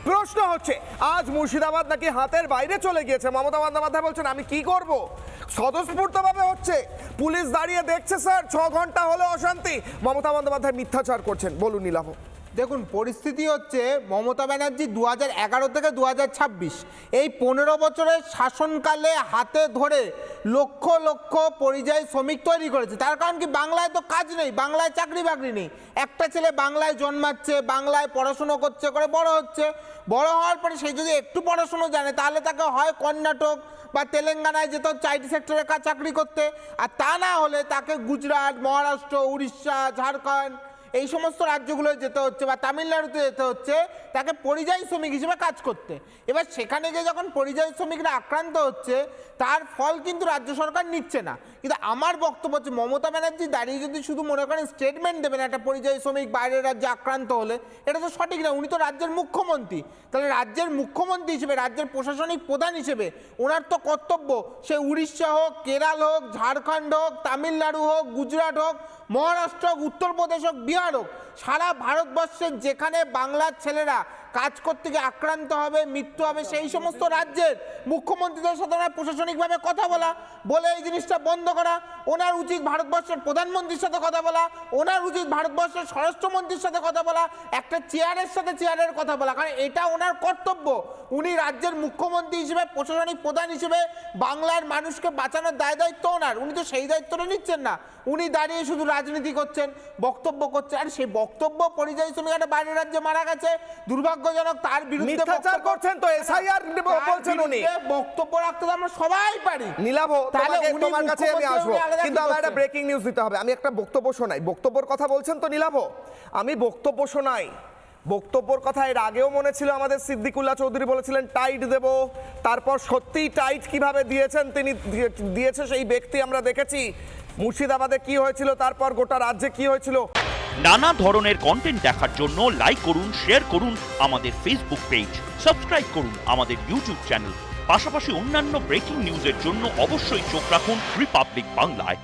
প্রশ্ন হচ্ছে আজ মুর্শিদাবাদ নাকি হাতের বাইরে চলে গিয়েছে। মমতা বন্দ্যোপাধ্যায় বলছেন আমি কি করব, স্বতঃস্ফূর্তভাবে হচ্ছে, পুলিশ দাঁড়িয়ে দেখছে স্যার, 6 ঘন্টা হলো অশান্তি। মমতা বন্দ্যোপাধ্যায় মিথ্যাচার করছেন। বলুন নীলাভ। দেখুন, পরিস্থিতি হচ্ছে মমতা ব্যানার্জি 2011 থেকে 2026 এই 15 বছরের শাসনকালে হাতে ধরে লক্ষ লক্ষ পরিযায়ী শ্রমিক তৈরি করেছে। তার কারণ কি, বাংলায় তো কাজ নেই, বাংলায় চাকরি বাকরি নেই। একটা ছেলে বাংলায় জন্মাচ্ছে, বাংলায় পড়াশুনো করছে, করে বড় হচ্ছে, বড় হওয়ার পরে সে যদি একটু পড়াশুনো জানে তাহলে তাকে হয় কর্ণাটক বা তেলেঙ্গানায় যেত আইটি সেক্টরে চাকরি করতে, আর তা না হলে তাকে গুজরাট, মহারাষ্ট্র, উড়িষ্যা, ঝাড়খণ্ড এই সমস্ত রাজ্যগুলো যেতে হচ্ছে বা তামিলনাড়ুতে যেতে হচ্ছে তাকে পরিযায়ী শ্রমিক হিসেবে কাজ করতে। এবার সেখানে গিয়ে যখন পরিযায়ী শ্রমিকরা আক্রান্ত হচ্ছে তার ফল কিন্তু রাজ্য সরকার নিচ্ছে না। কিন্তু আমার বক্তব্য হচ্ছে মমতা ব্যানার্জি দাঁড়িয়ে যদি শুধু মনে করেন স্টেটমেন্ট দেবেন একটা পরিযায়ী শ্রমিক বাইরের রাজ্যে আক্রান্ত হলে, এটা তো সঠিক না। উনি তো রাজ্যের মুখ্যমন্ত্রী, তাহলে রাজ্যের মুখ্যমন্ত্রী হিসেবে, রাজ্যের প্রশাসনিক প্রধান হিসেবে ওনার তো কর্তব্য সে উড়িষ্যা হোক, কেরাল হোক, ঝাড়খণ্ড হোক, তামিলনাড়ু হোক, গুজরাট হোক, মহারাষ্ট্র হোক, উত্তরপ্রদেশ হোক, বিহার হোক, সারা ভারতবর্ষের যেখানে বাংলার ছেলেরা কাজ করতে গিয়ে আক্রান্ত হবে, মৃত্যু হবে, সেই সমস্ত রাজ্যের মুখ্যমন্ত্রীদের সাথে ওনার প্রশাসনিকভাবে কথা বলা, বলে এই জিনিসটা বন্ধ করা। ওনার উচিত ভারতবর্ষের প্রধানমন্ত্রীর সাথে কথা বলা, ওনার উচিত ভারতবর্ষের স্বরাষ্ট্রমন্ত্রীর সাথে কথা বলা, একটা চেয়ারের সাথে চেয়ারের কথা বলা, কারণ এটা ওনার কর্তব্য। উনি রাজ্যের মুখ্যমন্ত্রী হিসেবে, প্রশাসনিক প্রধান হিসেবে বাংলার মানুষকে বাঁচানোর দায় দায়িত্ব ওনার, উনি তো সেই দায়িত্বটা নিচ্ছেন না। উনি দাঁড়িয়ে শুধু রাজনীতি করছেন, বক্তব্য করছেন, আর সেই বক্তব্য পরিযায়ী শ্রমিক একটা বাইরের রাজ্যে মারা গেছে, দুর্ভাগ্যজনক, তার বিরুদ্ধে মিথ্যাচার করছেন তো, এসআইআর বলছেন উনি। বক্তব্য রাখতে তো আমরা সবাই পারি। নীলাভ, তোমার কাছে আমি আসবো, কিন্তু আমার একটা ব্রেকিং নিউজ দিতে হবে। আমি একটা বক্তব্য শোনাই। বক্তব্যের কথা বলছেন তো নীলাভ, আমি বক্তব্য শোনাই। বক্তব্যর কথা এর আগেও মনে ছিল আমাদের সিদ্দিকুল্লাহ চৌধুরী বলেছিলেন টাইট দেব, তারপর সত্যিই টাইট কিভাবে দিয়েছেন তিনি, দিয়েছে সেই ব্যক্তি আমরা দেখেছি। মুর্শিদাবাদে কি হয়েছিল, তারপর গোটা রাজ্যে কি হয়েছিল। নানা ধরনের কন্টেন্ট দেখার জন্য লাইক করুন, শেয়ার করুন আমাদের ফেসবুক পেজ, সাবস্ক্রাইব করুন আমাদের ইউটিউব চ্যানেল। পাশাপাশি অন্যান্য ব্রেকিং নিউজের জন্য অবশ্যই চোখ রাখুন রিপাবলিক বাংলায়।